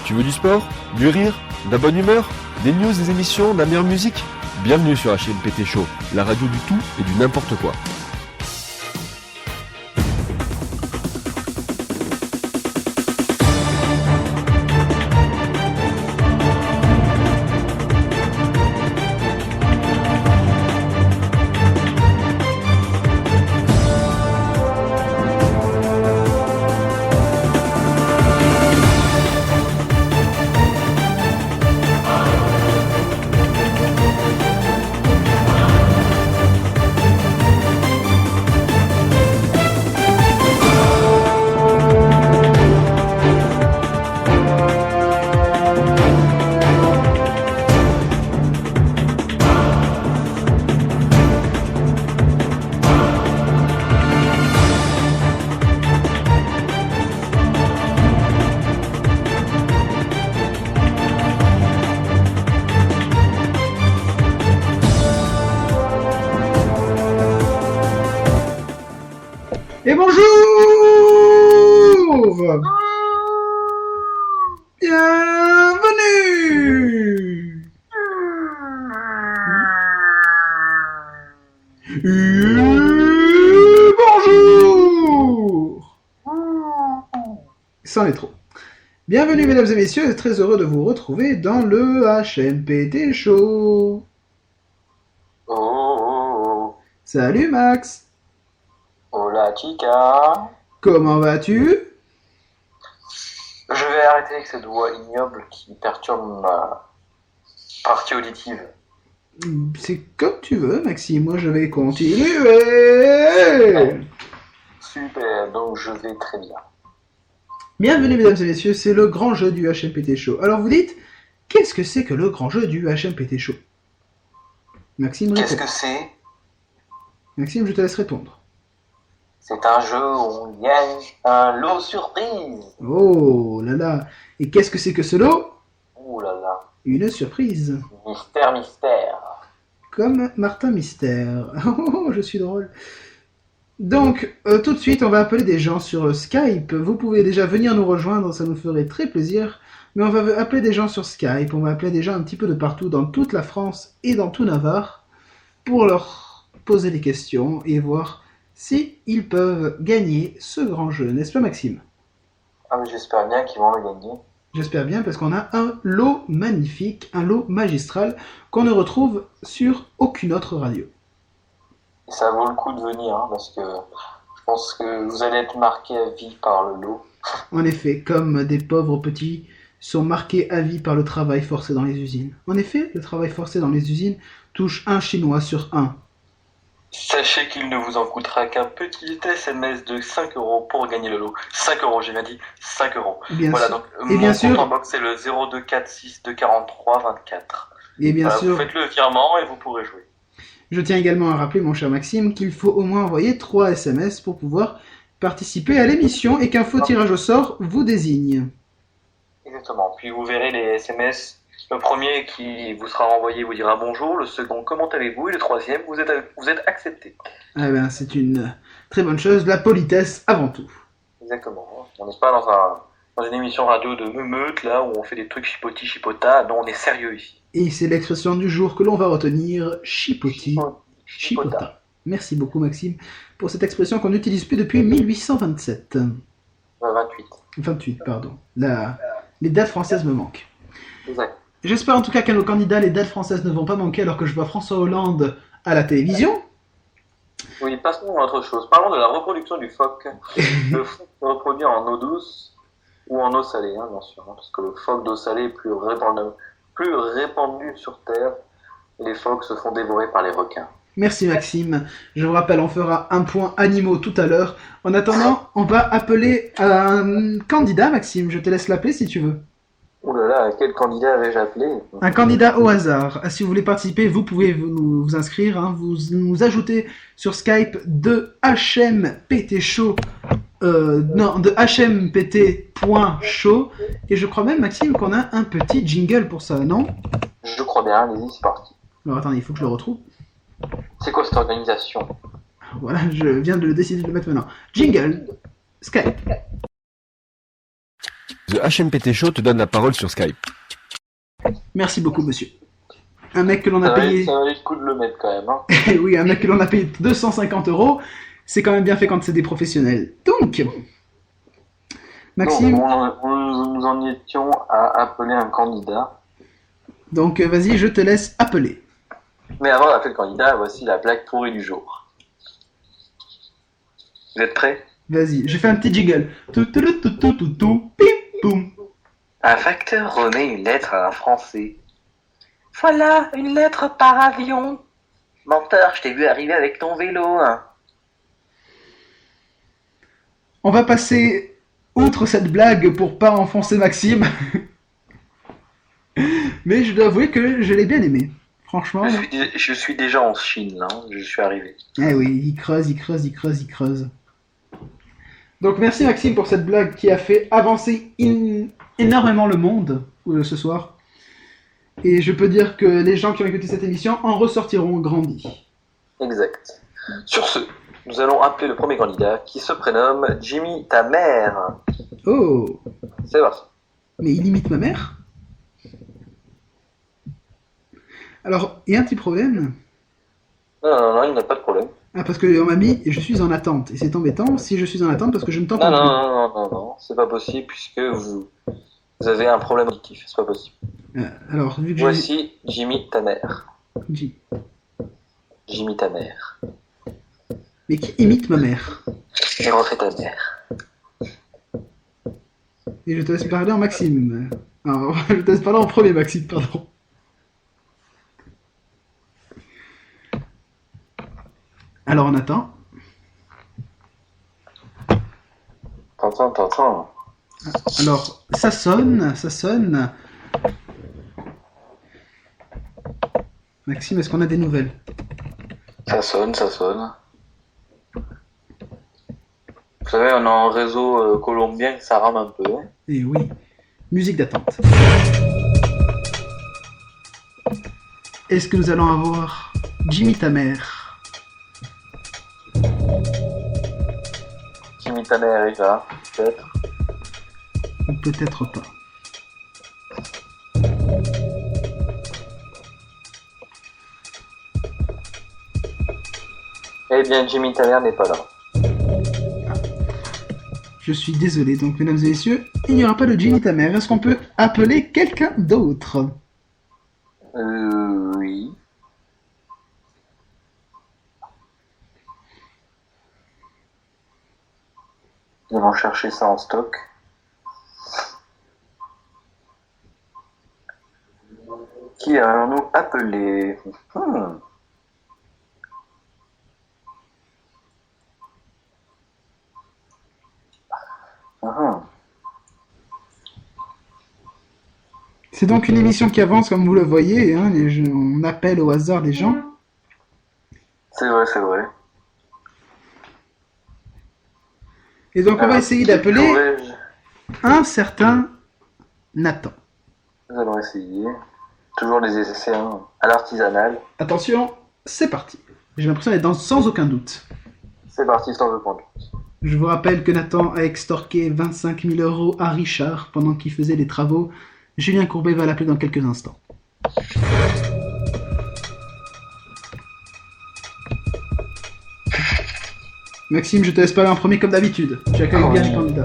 Tu veux du sport, du rire, de la bonne humeur, des news, des émissions, de la meilleure musique? Bienvenue sur HMPT Show, la radio du tout et du n'importe quoi. Et bonjour! Bienvenue! Bonjour! C'en est trop. Bienvenue mesdames et messieurs, très heureux de vous retrouver dans le HMPT Show. Oh, Salut Max! hola chica. Comment vas-tu? Je vais arrêter avec cette voix ignoble qui perturbe ma partie auditive. C'est comme tu veux Maxime, moi je vais continuer! Super, donc je vais très bien. Bienvenue mesdames et messieurs, c'est le grand jeu du HMPT Show. Alors vous dites, qu'est-ce que c'est que le grand jeu du HMPT Show? Maxime, Qu'est-ce réponds. que c'est? Maxime, je te laisse répondre. C'est un jeu où on gagne un lot surprise. Oh là là, et qu'est-ce que c'est que ce lot? Ouh là là, Une surprise. mystère, mystère. Comme Martin Mystère. Oh, je suis drôle. Donc, tout de suite, on va appeler des gens sur Skype. Vous pouvez déjà venir nous rejoindre, ça nous ferait très plaisir. Mais on va appeler des gens sur Skype, on va appeler des gens un petit peu de partout, dans toute la France et dans tout Navarre, pour leur poser des questions et voir si ils peuvent gagner ce grand jeu. N'est-ce pas Maxime? Ah mais j'espère bien qu'ils vont le gagner. J'espère bien parce qu'on a un lot magnifique, un lot magistral qu'on ne retrouve sur aucune autre radio. Et ça vaut le coup de venir, hein, parce que je pense que vous allez être marqué à vie par le lot. En effet, comme des pauvres petits sont marqués à vie par le travail forcé dans les usines. En effet, le travail forcé dans les usines touche un Chinois sur un. Sachez qu'il ne vous en coûtera qu'un petit SMS de 5 € pour gagner le lot. 5 €, j'ai bien dit 5 €. Bien Voilà, sûr. donc Et mon bien compte sûr. en box c'est le 0246243224. Et bien Voilà, sûr, vous faites le virement et vous pourrez jouer. je tiens également à rappeler, mon cher Maxime, qu'il faut au moins envoyer 3 SMS pour pouvoir participer à l'émission et qu'un faux tirage au sort vous désigne. Exactement. Puis vous verrez les SMS. Le premier qui vous sera envoyé vous dira bonjour, le second comment allez-vous et le troisième vous êtes accepté. Ah ben, c'est une très bonne chose, la politesse avant tout. Exactement. On n'est pas dans une émission radio de meute là où on fait des trucs chipota. Non, on est sérieux ici. Et c'est l'expression du jour que l'on va retenir, chipoti, chipota. Merci beaucoup Maxime pour cette expression qu'on n'utilise plus depuis 1827. 28. 28, pardon. Les dates françaises me manquent. Exact. J'espère en tout cas qu'à nos candidats, les dates françaises ne vont pas manquer alors que je vois François Hollande à la télévision. Oui, passons à autre chose. Parlons de la reproduction du phoque. Le phoque se reproduit en eau douce ou en eau salée, hein, bien sûr, hein, parce que le phoque d'eau salée est plus répandu sur Terre et les phoques se font dévorer par les requins. Merci Maxime. Je vous rappelle, on fera un point animaux tout à l'heure. En attendant, on va appeler un candidat, Maxime. Je te laisse l'appeler si tu veux. Ouh là là, quel candidat avais-je appelé? Un candidat au hasard. Si vous voulez participer, vous pouvez vous inscrire. Hein. Vous nous ajoutez sur Skype de HMPT Show. De hmpt.show. Et je crois même, Maxime, qu'on a un petit jingle pour ça, non? Je crois bien, allez-y, c'est parti. Alors attendez, il faut que je le retrouve. C'est quoi cette organisation? Voilà, je viens de décider de le mettre maintenant. Jingle. Skype. The HMPT Show te donne la parole sur Skype. Merci beaucoup, monsieur. Un mec que l'on a Ça payé... valait le coup de le mettre quand même. Hein. Oui, un mec que l'on a payé 250 €, c'est quand même bien fait quand c'est des professionnels. Donc, Maxime, Nous en étions à appeler un candidat. donc vas-y, je te laisse appeler. Mais avant d'appeler le candidat, voici la blague pourrie du jour. Vous êtes prêts? Vas-y, je fais un petit jiggle. Tout, tout, tout, tout, tout, tout, tout, pim, boum. Un facteur remet une lettre à un Français. Voilà, une lettre par avion. Menteur, je t'ai vu arriver avec ton vélo. Hein. On va passer outre cette blague pour pas enfoncer Maxime. Mais je dois avouer que je l'ai bien aimé. Franchement. Je suis déjà en Chine, là. Hein. Je suis arrivé. Eh oui, il creuse, il creuse, il creuse, il creuse. Donc merci Maxime pour cette blague qui a fait avancer énormément le monde ce soir. Et je peux dire que les gens qui ont écouté cette émission en ressortiront grandis. Exact. Sur ce, nous allons appeler le premier candidat qui se prénomme Jimmy ta mère. Oh, C'est parti. mais il imite ma mère? Alors, il y a un petit problème. Non, il n'y a pas de problème. Ah, parce qu'on m'a mis je suis en attente. Et c'est embêtant si je suis en attente parce que je ne t'entends plus. Non, c'est pas possible puisque vous avez un problème auditif, c'est pas possible. Alors, vu que Voici Jimmy ta mère. j'ai... Jimmy ta mère. Mais qui imite ma mère? Et refais ta mère. Et je te laisse parler en Maxime. Alors, je te laisse parler en premier Maxime, pardon. Alors on attend. T'entends. Alors, ça sonne. Maxime, est-ce qu'on a des nouvelles? Ça sonne. Vous savez, on a un réseau colombien, ça rame un peu. Hein. Eh oui, musique d'attente. Est-ce que nous allons avoir Jimmy ta mère? Jimmy ta mère est là, peut-être. Ou peut-être pas. Eh bien, Jimmy ta mère n'est pas là. Je suis désolé, donc mesdames et messieurs, il n'y aura pas de Jimmy ta mère. Est-ce qu'on peut appeler quelqu'un d'autre? Oui. Ils vont chercher ça en stock. Qui allons-nous appeler? C'est donc une émission qui avance, comme vous le voyez. Hein, on appelle au hasard les gens. C'est vrai. Et donc on va essayer d'appeler un certain Nathan. Nous allons essayer. Toujours les essais à l'artisanal. Attention, c'est parti. J'ai l'impression d'être sans aucun doute. C'est parti sans aucun doute. Je vous rappelle que Nathan a extorqué 25 000 € à Richard pendant qu'il faisait les travaux. Julien Courbet va l'appeler dans quelques instants. Maxime, je te laisse parler en premier comme d'habitude. J'accueille bien les candidats.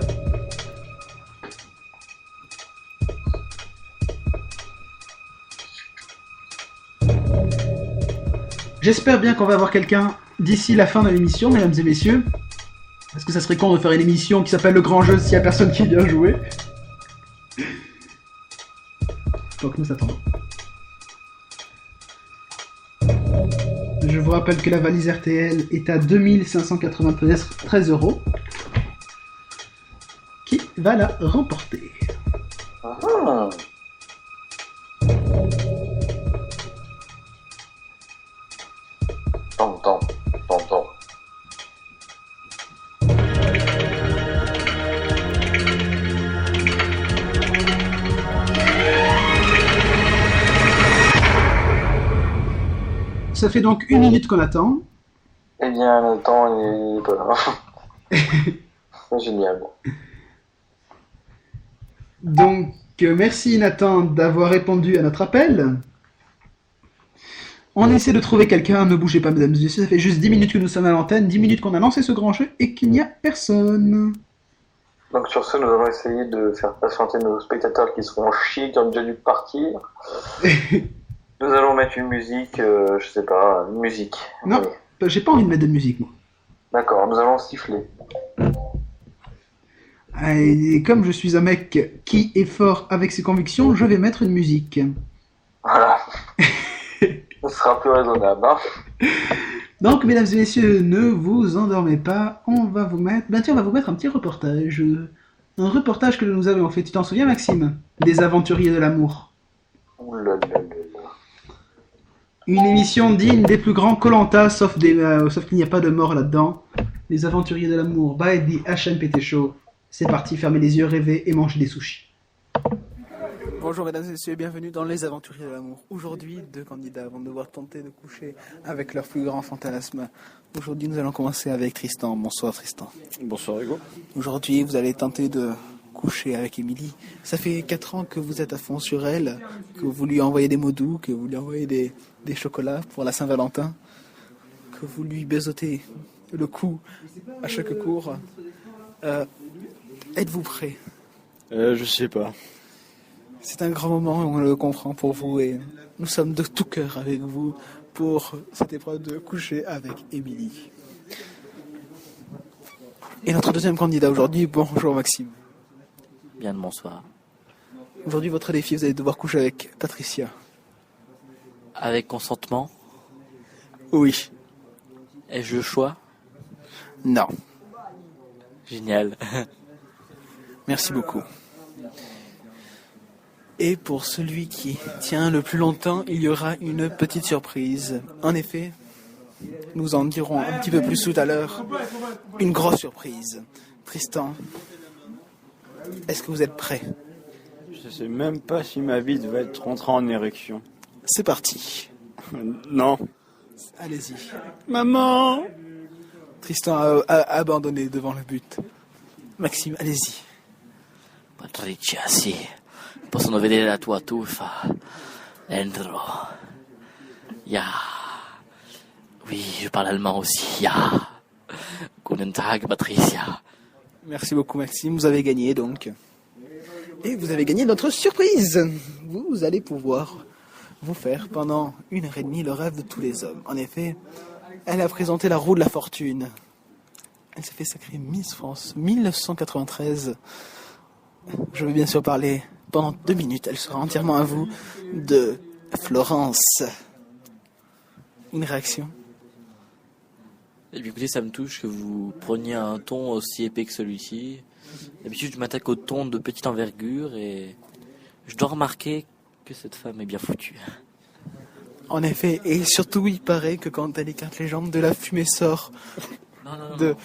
J'espère bien qu'on va avoir quelqu'un d'ici la fin de l'émission, mesdames et messieurs. Parce que ça serait con de faire une émission qui s'appelle Le Grand Jeu s'il n'y a personne qui vient jouer. Donc nous attendons. Je vous rappelle que la valise RTL est à 2593 €. Qui va la remporter? Tentons. Ça fait donc 1 minute qu'on attend. Eh bien, le temps n'est pas là. C'est génial. Donc, merci Nathan d'avoir répondu à notre appel. On essaie de trouver quelqu'un, ne bougez pas mesdames et messieurs, ça fait juste 10 minutes que nous sommes à l'antenne, 10 minutes qu'on a lancé ce grand jeu et qu'il n'y a personne. Donc sur ce, nous allons essayer de faire patienter nos spectateurs qui seront chiés, qui ont déjà dû partir. Nous allons mettre une musique, je sais pas, une musique. Non, j'ai pas envie de mettre de musique moi. D'accord, nous allons siffler. Et comme je suis un mec qui est fort avec ses convictions, je vais mettre une musique. Voilà. Ce sera plus raisonnable. Hein. Donc, mesdames et messieurs, ne vous endormez pas. On va vous mettre... Ben tiens, on va vous mettre un petit reportage. Un reportage que nous avions fait. Tu t'en souviens, Maxime? Des aventuriers de l'amour. Ouh là là là là. Une émission digne des plus grands Koh-Lanta, sauf qu'il n'y a pas de mort là-dedans. Les aventuriers de l'amour, by the HMPT Show. C'est parti, fermez les yeux, rêvez et mangez des sushis. Bonjour mesdames et messieurs, bienvenue dans Les Aventuriers de l'amour. Aujourd'hui, 2 candidats vont devoir tenter de coucher avec leur plus grand fantasme. Aujourd'hui, nous allons commencer avec Tristan. Bonsoir Tristan. Bonsoir Hugo. Aujourd'hui, vous allez tenter de coucher avec Émilie. Ça fait 4 ans que vous êtes à fond sur elle, que vous lui envoyez des mots doux, que vous lui envoyez des chocolats pour la Saint-Valentin, que vous lui baisotez le cou à chaque cours. Êtes-vous prêt? Je sais pas. C'est un grand moment, on le comprend pour vous et nous sommes de tout cœur avec vous pour cette épreuve de coucher avec Émilie. Et notre deuxième candidat aujourd'hui, bonjour Maxime. Bien le bonsoir. Aujourd'hui, votre défi, vous allez devoir coucher avec Patricia. Avec consentement, Oui. ai-je le choix? Non. Génial. Merci beaucoup. Et pour celui qui tient le plus longtemps, il y aura une petite surprise. En effet, nous en dirons un petit peu plus tout à l'heure. Une grosse surprise. Tristan, est-ce que vous êtes prêt? Je sais même pas si ma bite va être rentrée en érection. C'est parti. Non. Allez-y. Maman! Tristan a abandonné devant le but. Maxime, allez-y. Patricia, sì. Possono vedere la tua tuffa. Dentro. Ja. Oui, je parle allemand aussi. Ja. Guten Tag, Patricia. Merci beaucoup Maxime, vous avez gagné donc. Et vous avez gagné notre surprise. Vous allez pouvoir vous faire pendant 1h30 le rêve de tous les hommes. En effet, elle a présenté la roue de la fortune. Elle s'est fait sacrer Miss France 1993. Je vais bien sûr parler pendant 2 minutes. Elle sera entièrement à vous de Florence. Une réaction? Eh bien, écoutez, ça me touche que vous preniez un ton aussi épais que celui-ci. D'habitude, je m'attaque au ton de petite envergure et je dois remarquer que cette femme est bien foutue. En effet, et surtout il paraît que quand elle écarte les jambes, de la fumée sort. Non, De-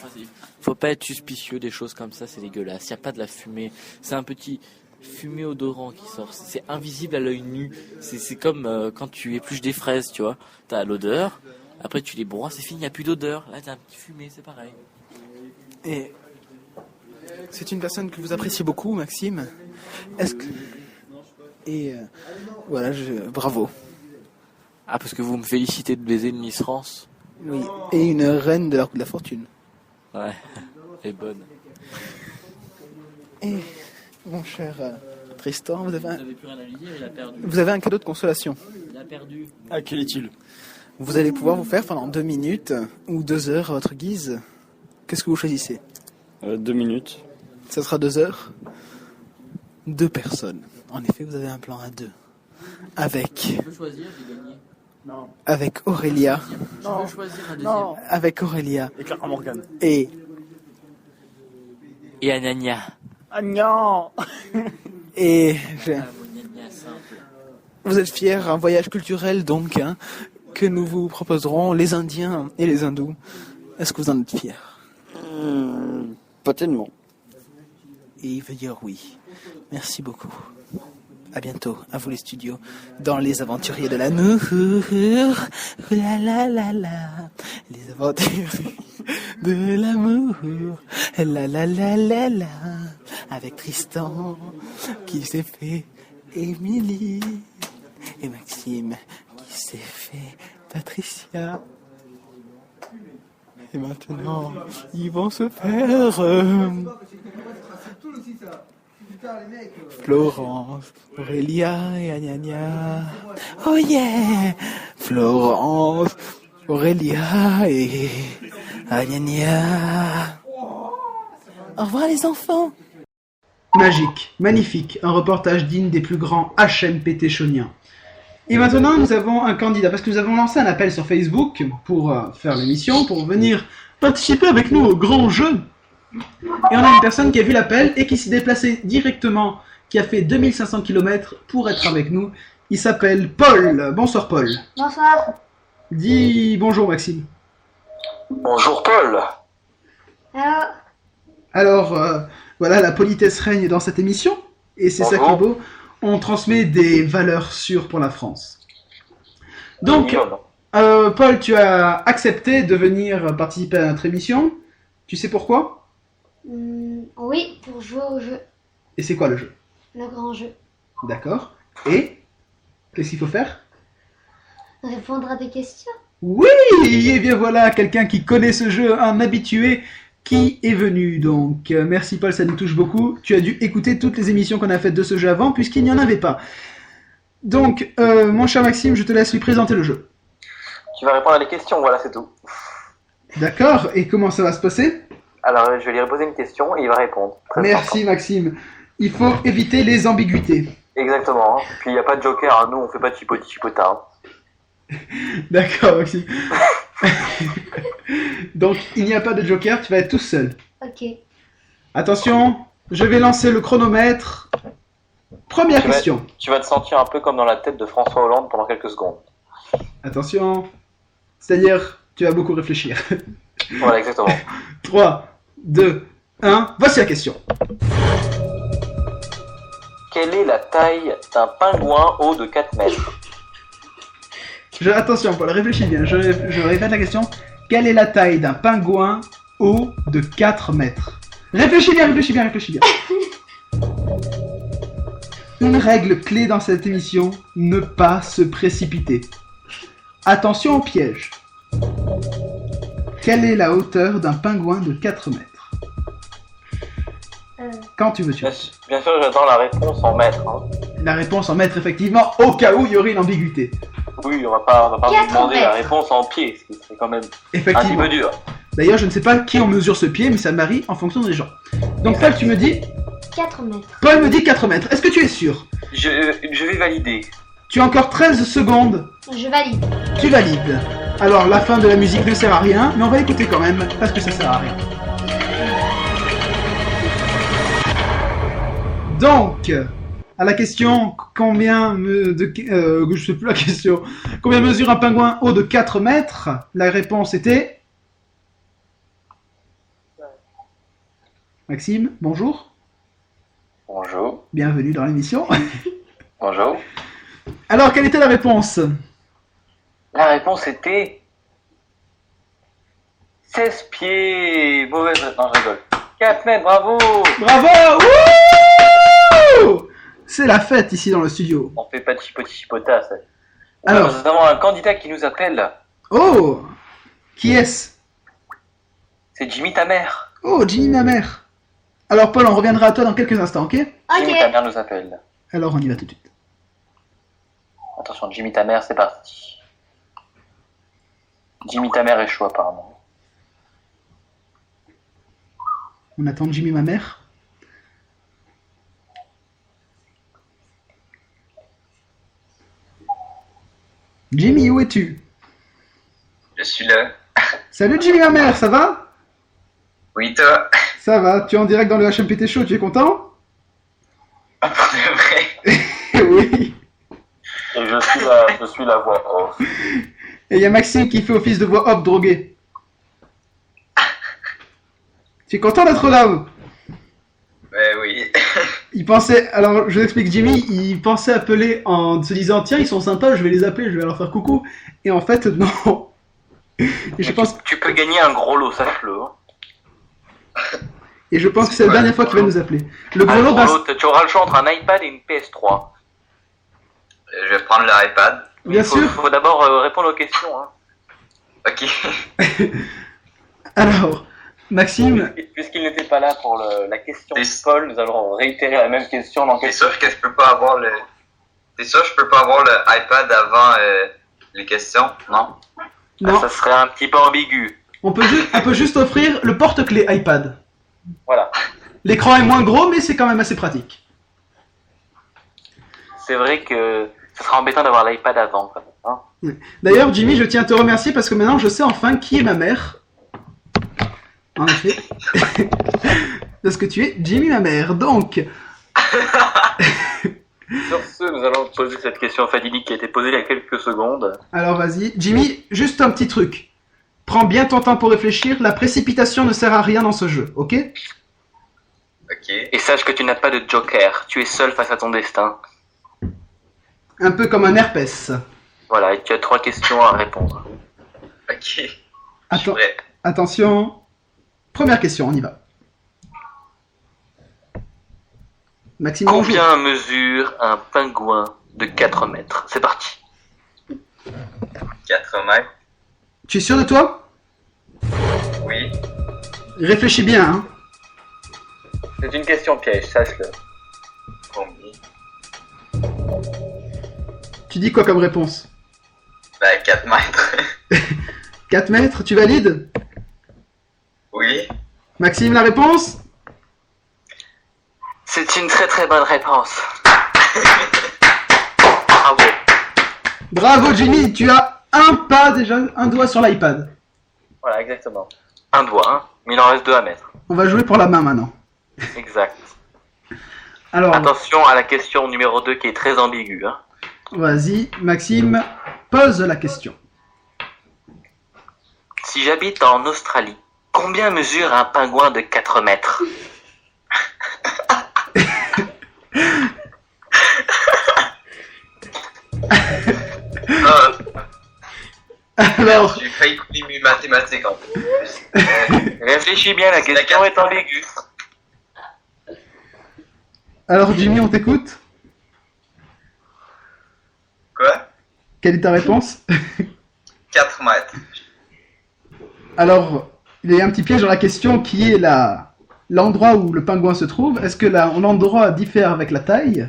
faut pas être suspicieux des choses comme ça, c'est dégueulasse. Il n'y a pas de la fumée, c'est un petit fumée odorant qui sort. C'est invisible à l'œil nu. C'est comme quand tu épluches des fraises, tu vois. T'as l'odeur, après tu les broies, c'est fini, il n'y a plus d'odeur. Là, t'as un petit fumée, c'est pareil. Et c'est une personne que vous appréciez beaucoup, Maxime. Est-ce que... Et voilà, bravo. Ah, parce que vous me félicitez de baiser une Miss France? Oui. Et une reine de la fortune. Ouais, elle est bonne. Et mon cher Tristan, vous avez plus rien à lui dire, il a perdu. vous avez un cadeau de consolation. Il a perdu. Ah, quel est-il? Vous allez pouvoir vous faire pendant 2 minutes ou 2 heures à votre guise. Qu'est-ce que vous choisissez? 2 minutes. Ça sera 2 heures. 2 personnes. En effet, vous avez un plan à 2. Avec Je peux choisir, j'ai gagné. avec Aurélia. Je peux choisir un deuxième. Avec Aurélia. Et Clara Morgan. Et Et Anania. Ah non! et Anania simple. vous êtes fiers, un voyage culturel donc, hein, que nous vous proposerons, les Indiens et les Hindous. Est-ce que vous en êtes fiers? Pas tellement. Et il veut dire oui. Merci beaucoup. À bientôt, à vous les studios, dans Les Aventuriers de l'amour. Ouh la la la la. Les Aventuriers de l'amour. La la la la la. avec Tristan qui s'est fait Émilie et Maxime qui s'est fait Patricia. Et maintenant, ils vont se faire Florence, Aurélia et Agnagna. Oh yeah! Florence, Aurélia et Agnagna. Au revoir les enfants. Magique, magnifique, un reportage digne des plus grands HMPT choniens. Et maintenant, nous avons un candidat, parce que nous avons lancé un appel sur Facebook pour faire l'émission, pour venir participer avec nous au grand jeu. Et on a une personne qui a vu l'appel et qui s'est déplacée directement, qui a fait 2500 km pour être avec nous. Il s'appelle Paul. Bonsoir Paul. Bonsoir. Dis bonjour Maxime. Bonjour Paul. Alors, voilà, la politesse règne dans cette émission, et c'est ça qui est beau. On transmet des valeurs sûres pour la France. Donc, Paul, tu as accepté de venir participer à notre émission. Tu sais pourquoi ? Oui, pour jouer au jeu. Et c'est quoi le jeu ? Le grand jeu. D'accord. Et qu'est-ce qu'il faut faire ? Répondre à des questions. Oui, et bien voilà, quelqu'un qui connaît ce jeu, un habitué qui est venu. Donc, merci Paul, ça nous touche beaucoup. Tu as dû écouter toutes les émissions qu'on a faites de ce jeu avant, puisqu'il n'y en avait pas. Donc, mon cher Maxime, je te laisse lui présenter le jeu. Tu vas répondre à des questions, voilà, c'est tout. D'accord, et comment ça va se passer ? Alors, je vais lui poser une question et il va répondre. Merci Maxime. Il faut éviter les ambiguïtés. Exactement. Hein. Puis il n'y a pas de joker, hein. Nous on fait pas de chipota. Hein. D'accord Maxime. Donc il n'y a pas de joker, tu vas être tout seul. Ok. Attention, je vais lancer le chronomètre. Première question. Tu vas te sentir un peu comme dans la tête de François Hollande pendant quelques secondes. Attention. C'est-à-dire, tu vas beaucoup réfléchir. Voilà, exactement. 3, 2, 1, voici la question. Quelle est la taille d'un pingouin haut de 4 mètres ? Attention, Paul, réfléchis bien. Je répète la question. Quelle est la taille d'un pingouin haut de 4 mètres ? Réfléchis bien. Une règle clé dans cette émission, ne pas se précipiter. Attention au piège. Quelle est la hauteur d'un pingouin de 4 mètres ? Quand tu veux, tu veux. Bien sûr, j'attends la réponse en mètres. Hein. La réponse en mètres, effectivement, au cas où il y aurait une ambiguïté. Oui, on va pas vous demander mètres. la réponse en pied, ce qui serait quand même un petit Effectivement. peu dur. D'ailleurs, je ne sais pas qui en mesure ce pied, mais ça varie en fonction des gens. Donc, Paul, tu me dis 4 mètres. Paul me dit 4 mètres. Est-ce que tu es sûr ? Je vais valider. Tu as encore 13 secondes. Je valide. Tu valides. Alors, la fin de la musique ne sert à rien, mais on va écouter quand même, parce que ça sert à rien. Donc, à la question, je sais plus la question. Combien mesure un pingouin haut de 4 mètres ? La réponse était... Maxime, bonjour. Bonjour. Bienvenue dans l'émission. Bonjour. Alors, quelle était la réponse ? La réponse était 16 pieds. Mauvaise réponse, non, je rigole. 4 mètres, bravo. Bravo. Wouh ! C'est la fête ici dans le studio. On fait pas de chipota, ça. Alors. Nous avons un candidat qui nous appelle. Oh ! Qui est-ce ? C'est Jimmy ta mère. Oh, Jimmy ma mère. Alors Paul, on reviendra à toi dans quelques instants, ok ? Jimmy ta Ok. mère nous appelle. Alors on y va tout de suite. Attention, Jimmy ta mère, c'est parti. Jimmy ta mère est chaud apparemment. On attend Jimmy ma mère. Jimmy, où es-tu ? Je suis là. Salut Jimmy ma mère, ça va ? Oui, toi? Ça va, tu es en direct dans le HMPT Show, tu es content ? Ah, pour de vrai? Oui. Et je suis la voix off. Et il y a Maxime qui fait office de voix off drogué. Tu es content d'être là ? Ouais, oui. Il pensait, alors je vous explique, Jimmy, il pensait appeler en se disant tiens, ils sont sympas, je vais les appeler, je vais leur faire coucou. Et en fait, non. Et je pense. Tu peux gagner un gros lot, sache-le. Hein. Et je pense que c'est la dernière fois qu'il va nous appeler. Le gros lot, Alors, l'autre, tu auras le choix entre un iPad et une PS3. Je vais prendre l'iPad. Mais bien il sûr. faut d'abord répondre aux questions. Hein. Ok. Alors, Maxime, Puisqu'il n'était pas là pour la question de T'es- Paul, nous allons réitérer la même question dans T'es quelques... sûr que je peux pas avoir le... T'es sûr que je peux pas avoir le iPad avant les questions? Non? non, Ça serait un petit peu ambigu. on peut juste offrir le porte-clés iPad. Voilà. L'écran est moins gros, mais c'est quand même assez pratique. C'est vrai que ce sera embêtant d'avoir l'iPad avant. Quand même, hein. D'ailleurs, Jimmy, je tiens à te remercier parce que maintenant je sais enfin qui est ma mère. En effet. Parce que tu es Jimmy, ma mère. Donc, Sur ce, nous allons poser cette question fatidique qui a été posée il y a quelques secondes. alors vas-y. Jimmy, juste un petit truc. Prends bien ton temps pour réfléchir. La précipitation ne sert à rien dans ce jeu, ok? Ok. Et sache que tu n'as pas de joker. Tu es seul face à ton destin. Un peu comme un herpès. Voilà, et tu as 3 questions à répondre. Ok. Je suis Attends, prêt. attention. Première question, on y va. Maxime, bonjour. Combien mesure un pingouin de 4 mètres? C'est parti. 4 mètres. Tu es sûr de toi? Oui. Réfléchis bien, hein. C'est une question piège, sache-le. Combien? Tu dis quoi comme réponse? Ben, 4 mètres. 4 mètres, tu valides? Oui. Maxime, la réponse? C'est une très très bonne réponse. Bravo. Bravo Jimmy, tu as un pas déjà, un doigt sur l'iPad. Voilà, exactement. Un doigt, hein. Mais il en reste 2 à mettre. On va jouer pour la main maintenant. Exact. Alors, Attention à la question numéro 2 qui est très ambiguë. Hein. vas-y, Maxime, pose la question. Si j'habite en Australie, combien mesure un pingouin de 4 mètres? Ah, Alors, j'ai failli couper mes mathématiques en plus. Réfléchis bien, la question est ambiguë. alors Jimmy, on t'écoute. Quoi? Quelle est ta réponse? 4 mètres. Alors, il y a un petit piège dans la question qui est l'endroit où le pingouin se trouve. Est-ce que l'endroit diffère avec la taille?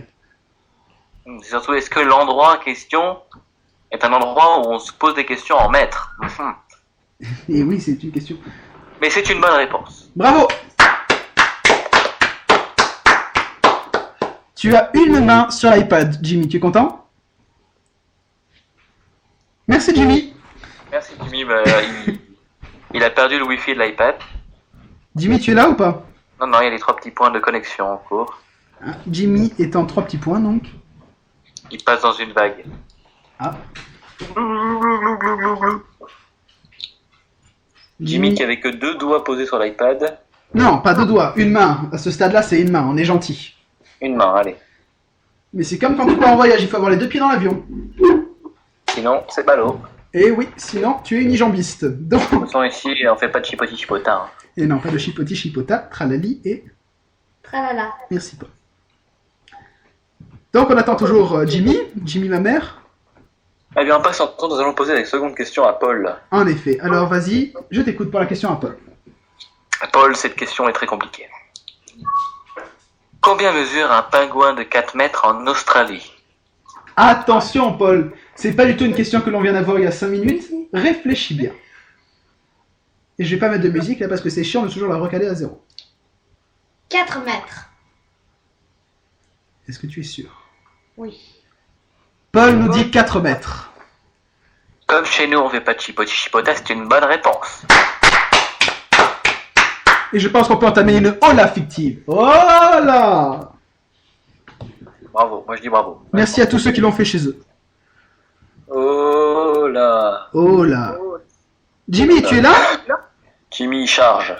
C'est surtout, est-ce que l'endroit en question est un endroit où on se pose des questions en mètres? Et oui, c'est une question. Mais c'est une bonne réponse. Bravo! Tu as une main sur l'iPad, Jimmy. Tu es content? Merci, Jimmy. Merci Jimmy, bah, il a perdu le wifi de l'iPad. Jimmy, tu es là ou pas? Non, non, il y a les 3 petits points de connexion en cours. Ah, Jimmy est en 3 petits points, donc. Il passe dans une vague. Ah. Jimmy qui avait que 2 doigts posés sur l'iPad. Non, pas 2 doigts, une main. À ce stade-là, c'est une main, on est gentil. Une main, allez. Mais c'est comme quand tu pars en voyage, il faut avoir les 2 pieds dans l'avion. Sinon, c'est ballot. Et oui, sinon, tu es unijambiste. Donc... De toute façon, ici, on fait pas de chipoti chipotin. Hein. Et non, pas de chipoti chipota, tralali et... Tralala. Merci Paul. Donc on attend toujours Jimmy ma mère. Eh bien, en passant temps, nous allons poser la seconde question à Paul. En effet, alors vas-y, je t'écoute pour la question à Paul. Paul, cette question est très compliquée. Combien mesure un pingouin de 4 mètres en Australie? Attention Paul, c'est pas du tout une question que l'on vient d'avoir il y a 5 minutes, réfléchis bien. Et je vais pas mettre de musique là parce que c'est chiant de toujours la recaler à 0. 4 mètres. Est-ce que tu es sûr? Oui. Paul nous dit 4 mètres. Comme chez nous, on fait pas de chipoti chipota, c'est une bonne réponse. Et je pense qu'on peut entamer une hola fictive. Hola! Bravo, moi je dis bravo. Merci à tous ceux qui l'ont fait chez eux. Oh là. Hola. Jimmy, tu es là? Jimmy charge.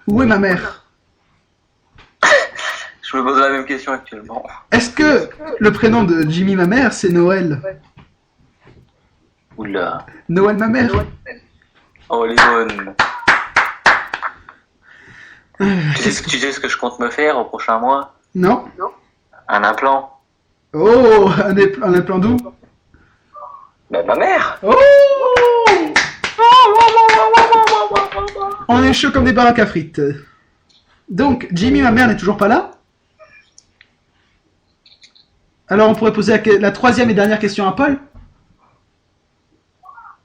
Où est ma mère? Je me pose la même question actuellement. Est-ce que le prénom de Jimmy ma mère c'est Noël? Oula. Noël ma mère? Oh les bonnes. Tu sais ce que je compte me faire au prochain mois? Non. Un implant. Oh, un implant d'où? Ben, ma mère. Oh! On est chaud comme des baraques à frites. Donc, Jimmy, ma mère, n'est toujours pas là. Alors, on pourrait poser la troisième et dernière question à Paul.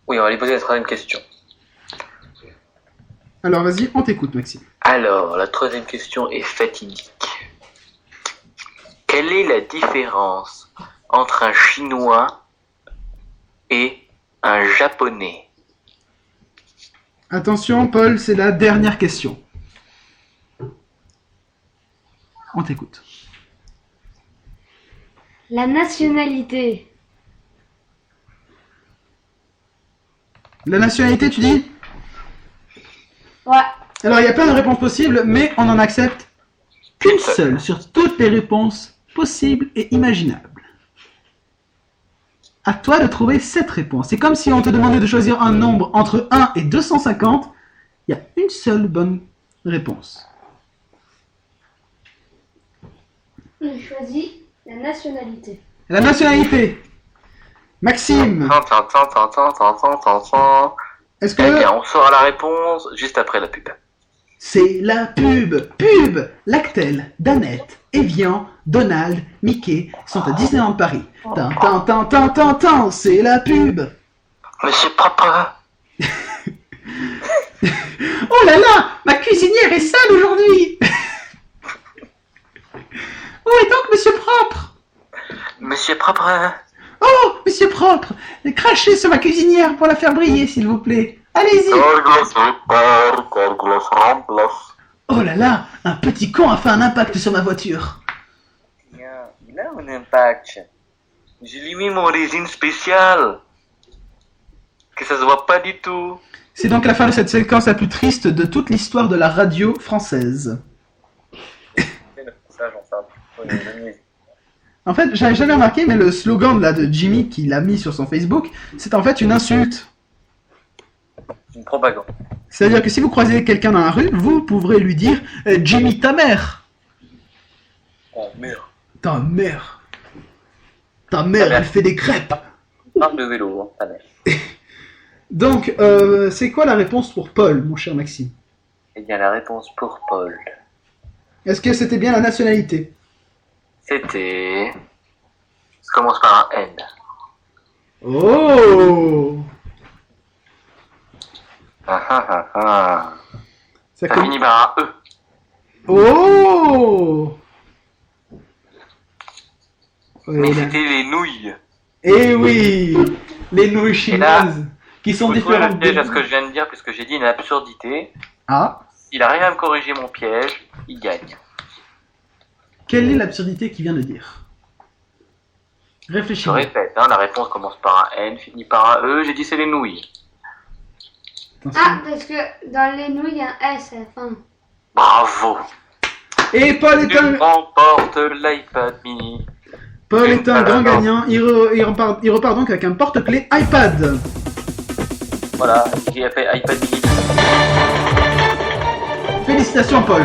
Oui, on va lui poser la troisième question. Alors, vas-y, on t'écoute, Maxime. Alors, la troisième question est fatidique. Quelle est la différence entre un Chinois et un Japonais? Attention, Paul, c'est la dernière question. On t'écoute. La nationalité. La nationalité, tu dis? Ouais. Alors, il y a plein de réponses possibles, mais on en accepte qu'une seule sur toutes les réponses possibles et imaginables. À toi de trouver cette réponse. C'est comme si on te demandait de choisir un nombre entre 1 et 250. Il y a une seule bonne réponse. Je choisis la nationalité. La nationalité. Maxime, est-ce Eh que bien, on saura la réponse juste après la pub. c'est la pub? Pub. Lactel, Danette, Evian, Donald, Mickey sont à Disneyland Paris. Tin, c'est la pub. Monsieur Propre. Oh là là, ma cuisinière est sale aujourd'hui. Où est donc Monsieur Propre? Monsieur Propre. Oh, Monsieur Propre, crachez sur ma cuisinière pour la faire briller, s'il vous plaît. Allez-y. Oh là là, un petit con a fait un impact sur ma voiture. Tiens, il a un impact. J'ai lui mis mon résine spéciale. Que ça se voit pas du tout. C'est donc la fin de cette séquence la plus triste de toute l'histoire de la radio française. En fait, j'avais jamais remarqué, mais le slogan là, de Jimmy qu'il a mis sur son Facebook, c'est en fait une insulte. Une propagande. C'est-à-dire que si vous croisez quelqu'un dans la rue, vous pourrez lui dire Jimmy, ta mère. Oh merde. Ta mère. Ta mère, elle fait des crêpes. Marque de vélo, hein, ta mère. Donc, c'est quoi la réponse pour Paul, mon cher Maxime? Eh bien, la réponse pour Paul, Est-ce que c'était bien la nationalité? c'était... Ça commence par un N. Oh, Ça ça commence... finit par un E. Oh. Mais Oui, là. c'était les nouilles. Eh oui, les nouilles chinoises qui sont Vous trouvez le différentes. piège à ce que je viens de dire, puisque j'ai dit une absurdité. Ah, S'il arrive à me corriger mon piège, il gagne. quelle est l'absurdité qu'il vient de dire? Je Réfléchis. répète, hein, la réponse commence par un N, finit par un E, j'ai dit c'est les nouilles. Attention. Ah, parce que dans les nouilles, il y a un S à la fin. Bravo. Et Paul est Tu un, remportes l'iPad mini. Paul est un grand gagnant. Il repart donc avec un porte-clés iPad. Voilà, qui a fait iPad mini. Félicitations, Paul.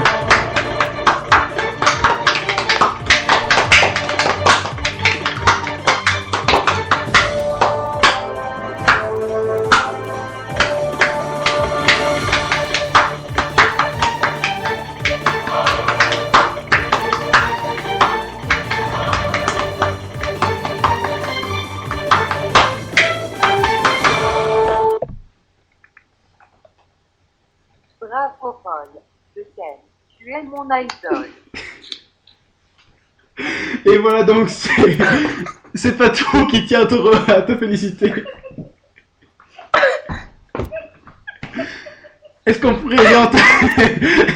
Bravo Paul, je t'aime. Tu es mon idole. Et voilà donc, c'est Patou qui tient à te féliciter. Est-ce qu'on pourrait réentendre...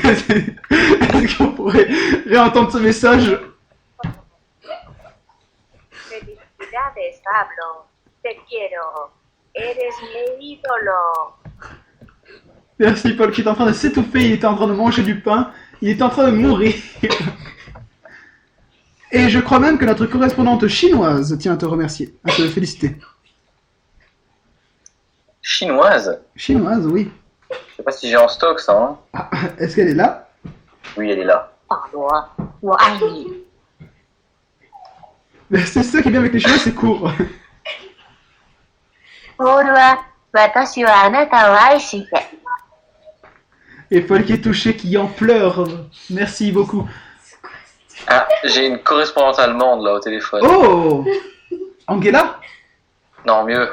Est-ce qu'on pourrait réentendre ce message? Felicidades, Pablo. Te quiero. Eres mi ídolo. Merci Paul qui est en train de s'étouffer, il était en train de manger du pain, il est en train de mourir. Et je crois même que notre correspondante chinoise tient à te remercier, à te féliciter. Chinoise. Chinoise, oui. Je sais pas si j'ai en stock ça. Hein. Ah, est-ce qu'elle est là? Oui, elle est là. Mais c'est ça qui est bien avec les cheveux, c'est court. Et Paul qui est touché, qui en pleure. Merci beaucoup. Ah, j'ai une correspondante allemande là au téléphone. Oh Angela? Non, mieux.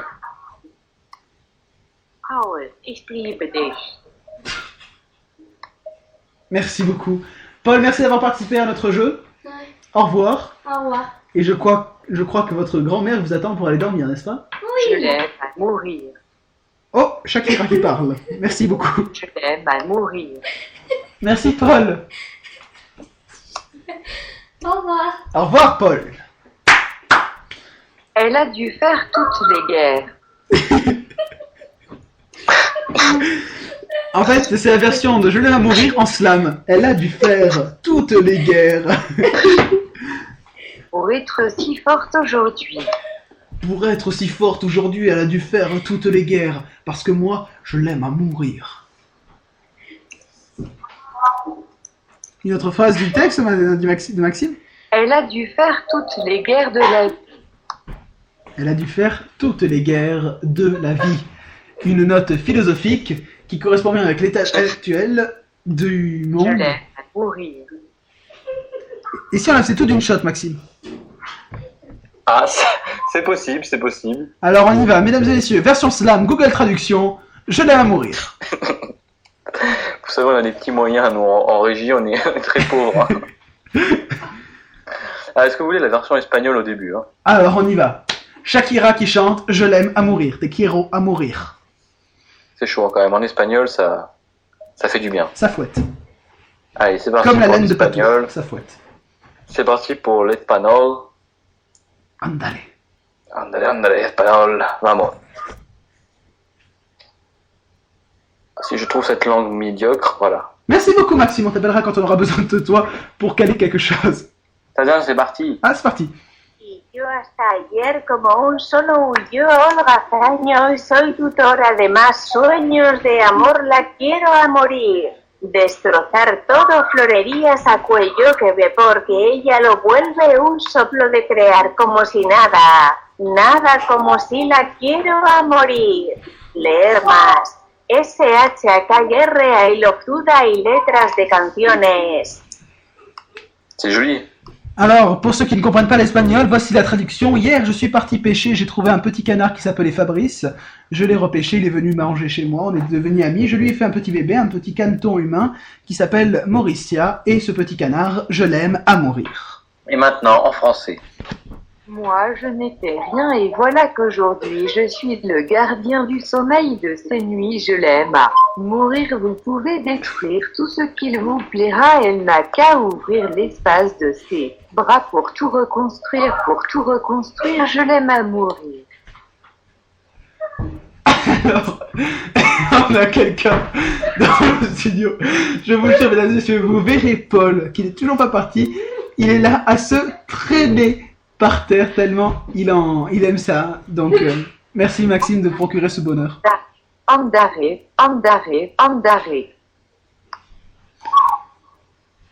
Paul, ich liebe dich. Merci beaucoup. Paul, merci d'avoir participé à notre jeu. Ouais. Au revoir. Au revoir. Et je crois que votre grand-mère vous attend pour aller dormir, n'est-ce pas? Je l'aime à mourir. Oh, Shakira qui parle. Merci beaucoup. Je l'aime à mourir. Merci Paul. Au revoir. Au revoir Paul. Elle a dû faire toutes les guerres. En fait, c'est la version de Je l'aime à mourir en slam. Elle a dû faire toutes les guerres. Pour être si forte aujourd'hui. Pour être aussi forte aujourd'hui, elle a dû faire toutes les guerres. Parce que moi, je l'aime à mourir. Une autre phrase du texte de Maxime? Elle a dû faire toutes les guerres de la vie. Elle a dû faire toutes les guerres de la vie. Une note philosophique qui correspond bien avec l'état actuel du Je monde. l'aime à mourir. Et si on a fait tout d'une shot, Maxime? Ah, c'est possible, c'est possible. Alors on y va, mesdames et messieurs, version slam, Google Traduction, je l'aime à mourir. Vous savez, on a des petits moyens, nous, en régie, on est très pauvres. Hein. Ah, est-ce que vous voulez la version espagnole au début hein? Alors on y va. Shakira qui chante Je l'aime à mourir, te quiero à mourir. C'est chaud quand même, en espagnol, ça fait du bien. Ça fouette. Allez, c'est parti Comme la pour laine de l'espagnol. patou, ça fouette. C'est parti pour l'espagnol. Andale. Andale, andale, espagnol, vamos. Si je trouve cette langue médiocre, voilà. Merci beaucoup Maxime, on t'appellera quand on aura besoin de toi pour caler quelque chose. C'est parti. Ah, c'est parti. Y yo hasta ayer, como un solo huyó holgazaño, soy tutora de más sueños de amor, la quiero a morir. Destrozar todo, florerías a cuello que ve porque ella lo vuelve un soplo de crear como si nada, nada como si la quiero a morir. Leer más. SHKR y Lozuda y letras de canciones. C'est joli. Alors, pour ceux qui ne comprennent pas l'espagnol, voici la traduction. Hier, je suis parti pêcher, j'ai trouvé un petit canard qui s'appelait Fabrice. Je l'ai repêché, il est venu manger chez moi, on est devenus amis. Je lui ai fait un petit bébé, un petit caneton humain qui s'appelle Mauricia. Et ce petit canard, je l'aime à mourir. Et maintenant, en français. Moi, je n'étais rien et voilà qu'aujourd'hui, je suis le gardien du sommeil de ces nuits, je l'aime à mourir. Vous pouvez détruire tout ce qu'il vous plaira, elle n'a qu'à ouvrir l'espace de ses bras pour tout reconstruire, je l'aime à mourir. Alors, on a quelqu'un dans le studio. Je vous jure, mesdames et messieurs, vous verrez Paul, qui n'est toujours pas parti. Il est là à se traîner par terre tellement il aime ça. Donc, merci Maxime de procurer ce bonheur. Andare.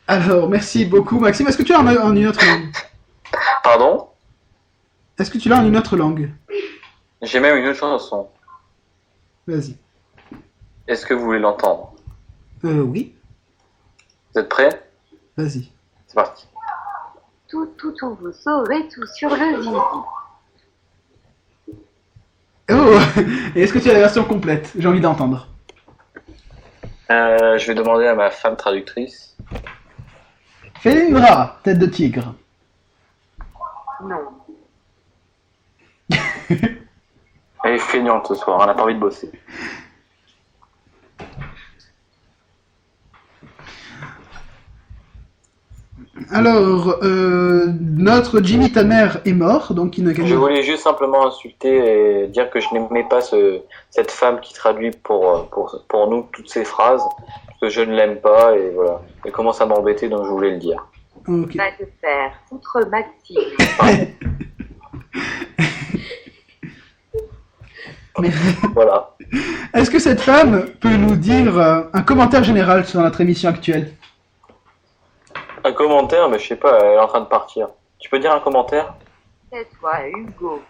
Alors, merci beaucoup Maxime. Est-ce que tu l'as en une autre langue? Pardon? Est-ce que tu l'as en une autre langue? J'ai même une autre chanson. Vas-y. Est-ce que vous voulez l'entendre? Oui. Vous êtes prêts? Vas-y. C'est parti. Tout, vous saurez tout sur le Vivi. Oh. Et est-ce que tu as la version complète? J'ai envie d'entendre. Je vais demander à ma femme traductrice. Felindra, tête de tigre. Non. Elle est feignante ce soir, elle n'a pas envie de bosser. Alors, notre Jimmy ta mère est mort, donc il n'a qu'à... Je voulais juste simplement insulter et dire que je n'aimais pas cette femme qui traduit pour nous toutes ces phrases, parce que je ne l'aime pas et voilà. Elle commence à m'embêter, donc je voulais le dire. Ok. Va te faire foutre Maxime. Mais Voilà. est-ce que cette femme peut nous dire un commentaire général sur notre émission actuelle? Un commentaire, mais je sais pas, elle est en train de partir. Tu peux dire un commentaire? C'est toi, Hugo.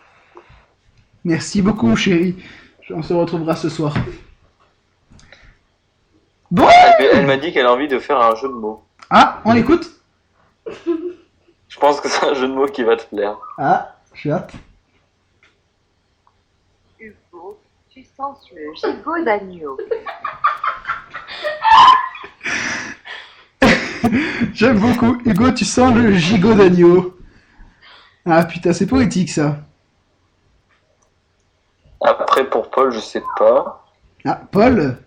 Merci beaucoup, chérie. On se retrouvera ce soir. Bon. Elle m'a dit qu'elle a envie de faire un jeu de mots. Ah, on écoute. Je pense que c'est un jeu de mots qui va te plaire. Ah, j'ai hâte. Hugo, tu sens le gigot d'agneau. J'aime beaucoup. Hugo, tu sens le gigot d'agneau. Ah putain, c'est poétique ça. Après, pour Paul, je sais pas. Ah, Paul.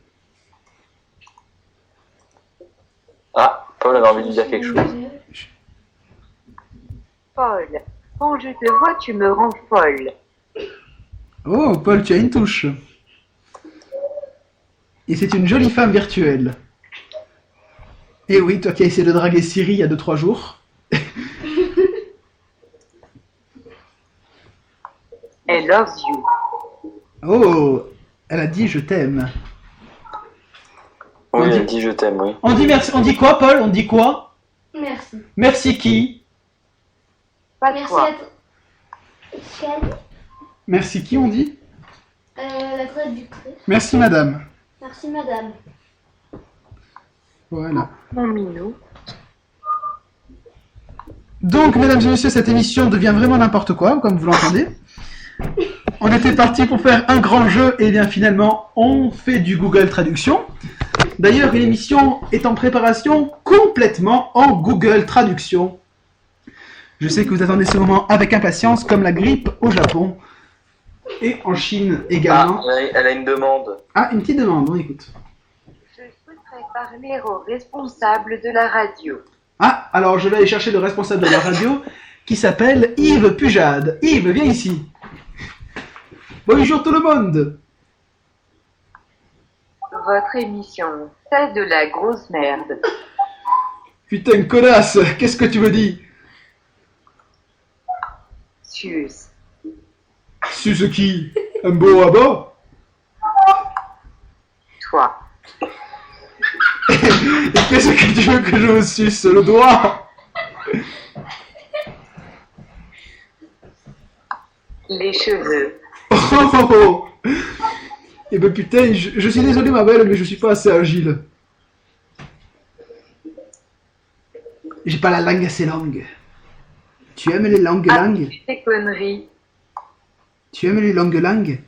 Ah, Paul avait envie de dire quelque chose. Paul, quand je te vois, tu me rends folle. Oh, Paul, tu as une touche. Et c'est une jolie femme virtuelle. Et oui, toi qui as essayé de draguer Siri il y a 2-3 jours. I love you. Oh, elle a dit je t'aime. Oui, On dit- elle dit je t'aime, oui. On dit merci. On dit quoi, Paul? On dit quoi? Merci. Merci qui? Pas Merci toi. à toi. Quelle Merci qui on dit? La traductrice. Merci madame. Merci madame. Voilà. Mon minou. Donc, mesdames et messieurs, cette émission devient vraiment n'importe quoi, comme vous l'entendez. On était parti pour faire un grand jeu, et bien finalement, on fait du Google Traduction. D'ailleurs, une émission est en préparation complètement en Google Traduction. Je sais que vous attendez ce moment avec impatience, comme la grippe au Japon et en Chine Ah, également. elle a une demande. Ah, une petite demande, on écoute. Je souhaiterais parler au responsable de la radio. Ah, alors je vais aller chercher le responsable de la radio qui s'appelle Yves Pujade. Yves, viens ici. Bonjour tout le monde. Votre émission, c'est de la grosse merde. Putain, connasse, qu'est-ce que tu me dis? Sus. Suce qui? Un beau rabat? Toi. Et qu'est-ce que tu veux que je me suce le doigt? Les cheveux. Oh, oh, oh. Eh ben putain, je suis désolé ma belle, mais je suis pas assez agile. J'ai pas la langue assez longue. Tu aimes les langues langues? Des conneries. Tu aimes les langues langues?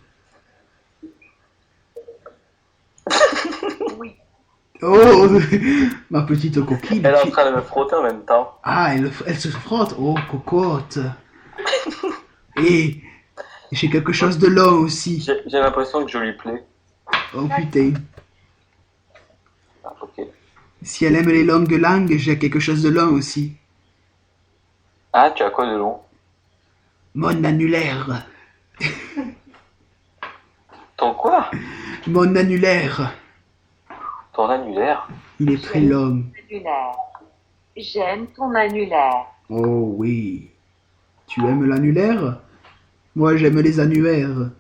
Oui. Oh, ma petite coquille. Elle est en train de me frotter en même temps. Ah, elle se frotte. Oh, cocotte. Et j'ai quelque chose de long aussi. J'ai l'impression que je lui plais. Oh putain. Ah, ok. Si elle aime les longues langues, j'ai quelque chose de long aussi. Ah, tu as quoi de long? Mon annulaire. Ton quoi? Mon annulaire. Ton annulaire? Il est très long. Annulaire. J'aime ton annulaire. Oh oui. Tu aimes l'annulaire? Moi, j'aime les annuaires.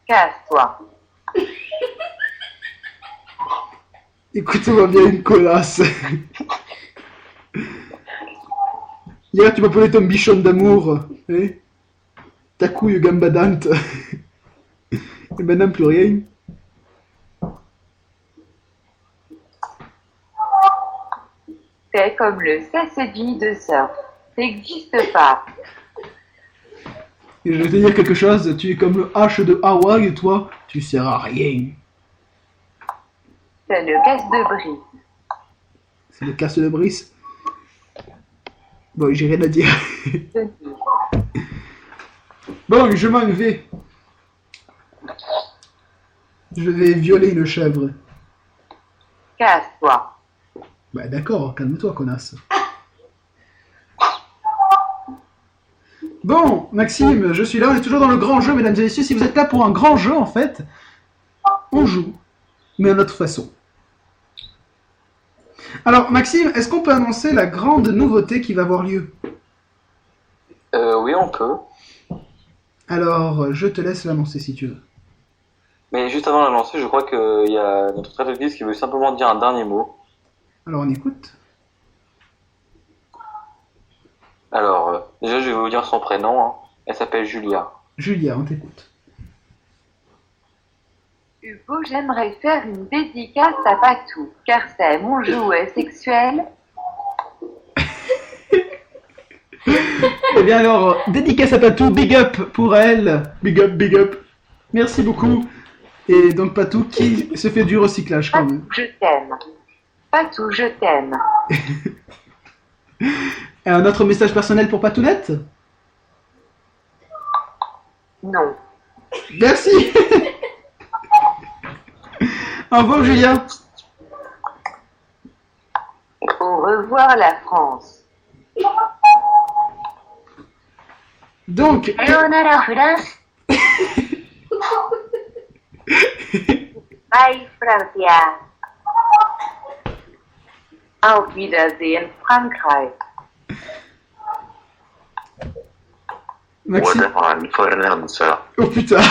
Casse-toi. Écoute-moi bien une colasse. Hier, tu m'appelais ton bichon d'amour. Hein? Ta couille gambadante. Et maintenant, plus rien. C'est comme le CCJ de surf. Ça n'existe pas. Et je vais te dire quelque chose, tu es comme le H de Hawaï et toi, tu sers à rien. C'est le casse de bris. C'est le casse de Brice. Bon, j'ai rien à dire. Bon, je m'en vais. Je vais violer une chèvre. Casse-toi. Bah d'accord, calme-toi, connasse. Bon, Maxime, je suis là, on est toujours dans le grand jeu, mesdames et messieurs. Si vous êtes là pour un grand jeu, en fait, on joue, mais à notre façon. Alors, Maxime, est-ce qu'on peut annoncer la grande nouveauté qui va avoir lieu? Oui, on peut. Alors, je te laisse l'annoncer si tu veux. Mais juste avant de la lancer, je crois qu'il y a notre traductrice qui veut simplement dire un dernier mot. Alors, on écoute. Alors, déjà, je vais vous dire son prénom. Hein. Elle s'appelle Julia. Julia, on t'écoute. Hugo, j'aimerais faire une dédicace à Patou, car c'est mon jouet sexuel. Eh bien alors, dédicace à Patou, big up pour elle. Big up, big up. Merci beaucoup. Et donc Patou qui se fait du recyclage quand même. Patou, je t'aime. Patou, je t'aime. Et un autre message personnel pour Patounette? Non. Merci. Au revoir Julia. Au revoir la France. Donc, Sayonara France. Bye Francia. Auf Wiedersehen Frankreich. Maxime. Oh putain.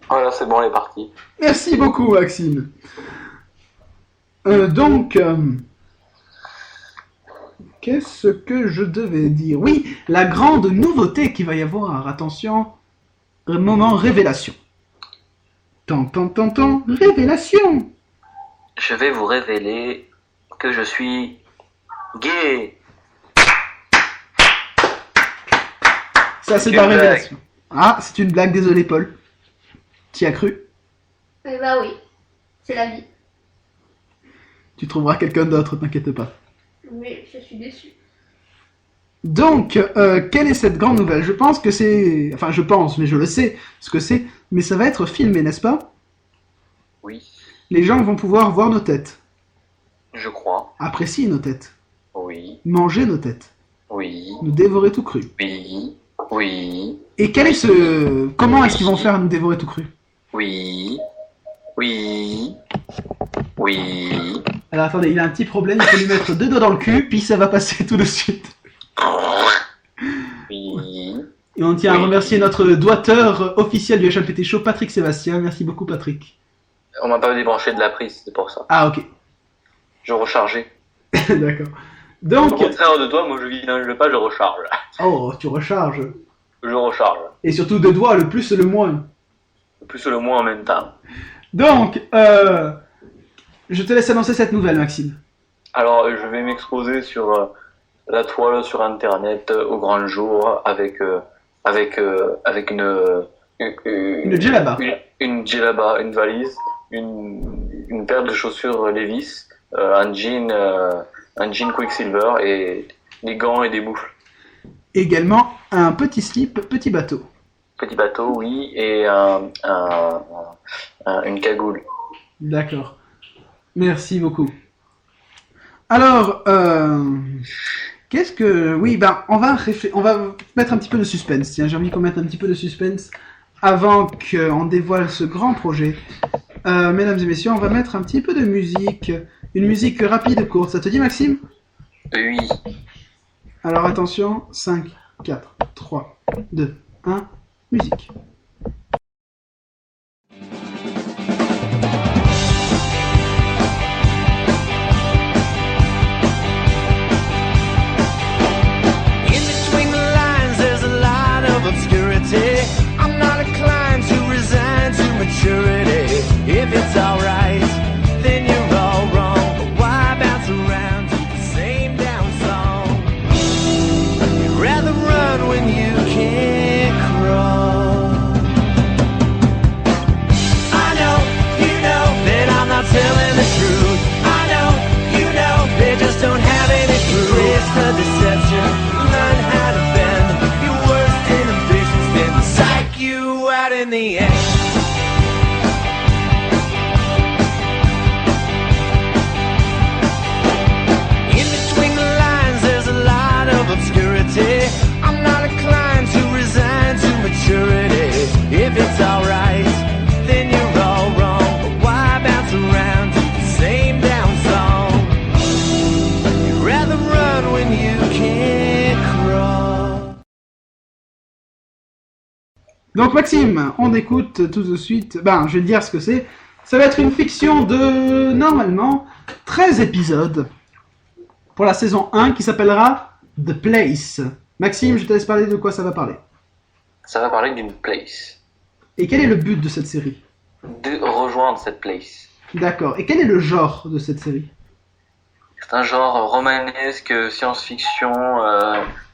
Voilà, c'est bon, elle est partie. Merci beaucoup Maxime. Qu'est-ce que je devais dire? Oui, la grande nouveauté qu'il va y avoir. Attention, moment révélation. Tant, révélation. Je vais vous révéler que je suis gay. Ça, c'est une la blague. révélation. Ah, c'est une blague, désolé Paul. T'y as cru? Bah oui, c'est la vie. Tu trouveras quelqu'un d'autre, t'inquiète pas. Mais je suis déçue. Donc, quelle est cette grande nouvelle? Je pense que c'est... Enfin, je pense, mais je le sais ce que c'est. Mais ça va être filmé, n'est-ce pas? Oui, Les gens vont pouvoir voir nos têtes, je crois. apprécier nos têtes, Oui, manger nos têtes, oui, nous dévorer tout cru. oui, oui, Et quel est ce... Comment est-ce qu'ils vont faire à nous dévorer tout cru? oui, oui, oui. Alors attendez, il a un petit problème, il faut lui mettre 2 doigts dans le cul, puis ça va passer tout de suite. Oui. Et on tient à Oui. remercier notre doigteur officiel du HLPT Show, Patrick Sébastien. Merci beaucoup Patrick. On m'a pas débranché de la prise, c'est pour ça. Ah ok, Je rechargeais. d'accord. Au Donc... contraire de toi, moi je vidange pas, je recharge. Oh, tu recharges. Je recharge. Et surtout 2 doigts, le plus le moins. Le plus ou le moins en même temps. Donc, je te laisse annoncer cette nouvelle, Maxime. Alors, je vais m'exposer sur la toile, sur Internet, au grand jour, avec Une djellaba. Une djellaba, une valise, une paire de chaussures Levi's, un jean Quicksilver et des gants et des bouffles. Également, un petit slip, petit bateau. Petit bateau, oui, et une cagoule. D'accord. Merci beaucoup. Alors, qu'est-ce que... Oui, ben, on va mettre un petit peu de suspense. Tiens, j'ai envie qu'on mette un petit peu de suspense avant qu'on dévoile ce grand projet. Mesdames et messieurs, on va mettre un petit peu de musique. Une musique rapide, courte. Ça te dit, Maxime? Oui. Alors, attention. 5, 4, 3, 2, 1, musique. In between the lines, there's a lot of obscurity. I'm not inclined to resign to maturity. If it's alright, then you're all wrong. But why bounce around to the same damn song? You'd rather run when you can't crawl. I know, you know that I'm not telling the truth. I know, you know they just don't have any proof. It's the deception. Learn how to bend your worst inhibitions, then psych you out in the end. In between the lines, there's a lot of obscurity. I'm not inclined to resign to maturity. If it's alright, then you're all wrong. But why bounce around to the same damn song? You'd rather run when you can't crawl. Donc Maxime, on écoute tout de suite. Ben, je vais te dire ce que c'est. Ça va être une fiction de, normalement, 13 épisodes pour la saison 1 qui s'appellera The Place. Maxime, je te laisse parler de quoi ça va parler. Ça va parler d'une place. Et quel est le but de cette série? De rejoindre cette place. D'accord. Et quel est le genre de cette série? C'est un genre romanesque, science-fiction,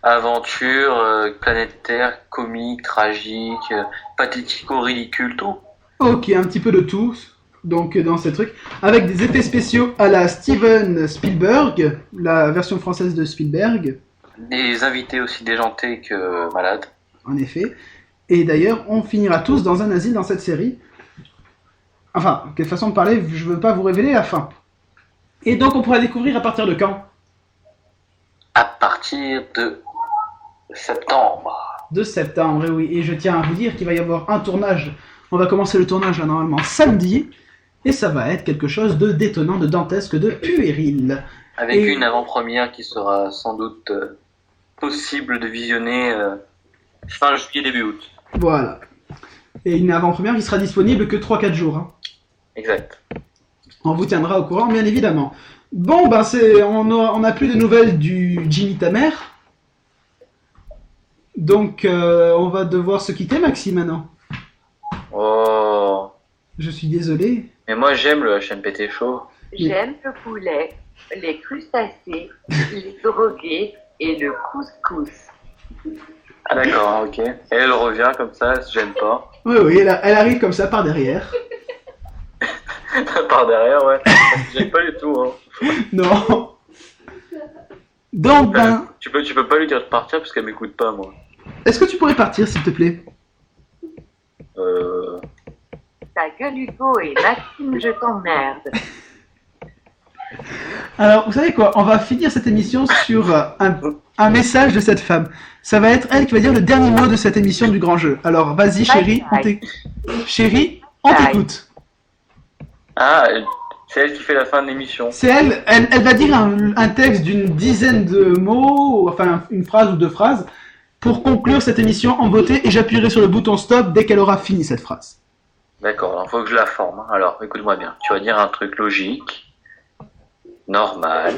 aventure, planète Terre, comique, tragique, pathético-ridicule, tout. Ok, un petit peu de tout, donc dans ces trucs, avec des effets spéciaux à la Steven Spielberg, la version française de Spielberg, Des invités aussi déjantés que malades. en effet. Et d'ailleurs, on finira tous dans un asile dans cette série. Enfin, quelle façon de parler, je veux pas vous révéler la fin. Et donc on pourra découvrir à partir de quand? À partir de septembre. De septembre, et oui. Et je tiens à vous dire qu'il va y avoir un tournage. On va commencer le tournage là, normalement samedi. Et ça va être quelque chose de détonnant, de dantesque, de puéril. Avec Et- une avant-première qui sera sans doute possible de visionner fin juillet, début août. Voilà. Et une avant-première qui sera disponible que 3-4 jours. Hein. Exact. On vous tiendra au courant, bien évidemment. Bon, ben on a plus de nouvelles du Jimmy ta mère. Donc, on va devoir se quitter, Maxime, maintenant. Oh. Je suis désolé. Mais moi j'aime le HMPT Show. J'aime le poulet, les crustacés, les drogués et le couscous. Ah d'accord, ok. Et elle revient comme ça, elle se gêne pas. Oui, oui, elle arrive comme ça par derrière. Par derrière, ouais. Elle se gêne pas du tout, hein. Non. Donc, ben, Tu peux pas lui dire de partir parce qu'elle m'écoute pas, moi. est-ce que tu pourrais partir, s'il te plaît? Ta gueule Hugo et Maxime, je t'emmerde. Alors, vous savez quoi? On va finir cette émission sur un message de cette femme. Ça va être elle qui va dire le dernier mot de cette émission du grand jeu. Alors, vas-y, chérie, Chérie, on t'écoute. Ah, c'est elle qui fait la fin de l'émission. C'est elle va dire un texte d'une dizaine de mots, enfin une phrase ou deux phrases, pour conclure cette émission en beauté, et j'appuierai sur le bouton stop dès qu'elle aura fini cette phrase. D'accord, alors faut que je la forme. Alors, écoute-moi bien. Tu vas dire un truc logique, normal,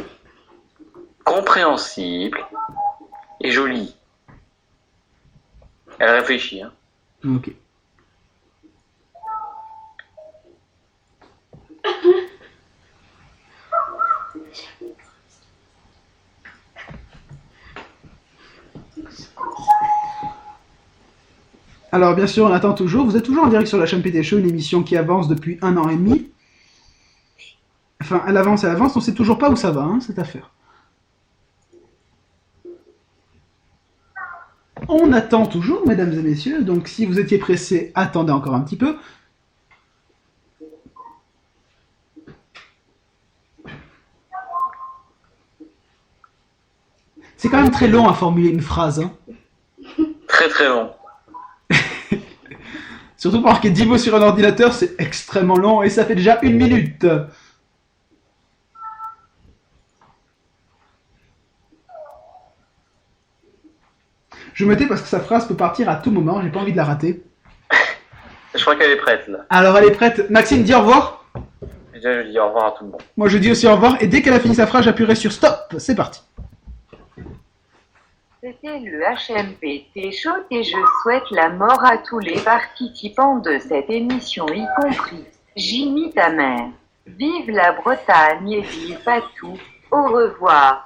compréhensible et joli. Elle réfléchit, hein. Ok. Alors bien sûr, on attend toujours. Vous êtes toujours en direct sur la chaîne PT Show, une émission qui avance depuis 1 an et demi. Enfin, elle avance, on sait toujours pas où ça va, hein, cette affaire. On attend toujours, mesdames et messieurs, donc si vous étiez pressés, attendez encore un petit peu. C'est quand même très long à formuler une phrase, hein. Très très long. Surtout pour marquer 10 mots sur un ordinateur, c'est extrêmement long et ça fait déjà 1 minute. Je me tais parce que sa phrase peut partir à tout moment, j'ai pas envie de la rater. Je crois qu'elle est prête, là. Alors elle est prête. Maxime, dis au revoir. Déjà, je dis au revoir à tout le monde. Moi je dis aussi au revoir et dès qu'elle a fini sa phrase, j'appuierai sur stop. C'est parti. C'était le HMPT Show et je souhaite la mort à tous les participants de cette émission, y compris Jimmy ta mère. Vive la Bretagne et vive Patou. Au revoir.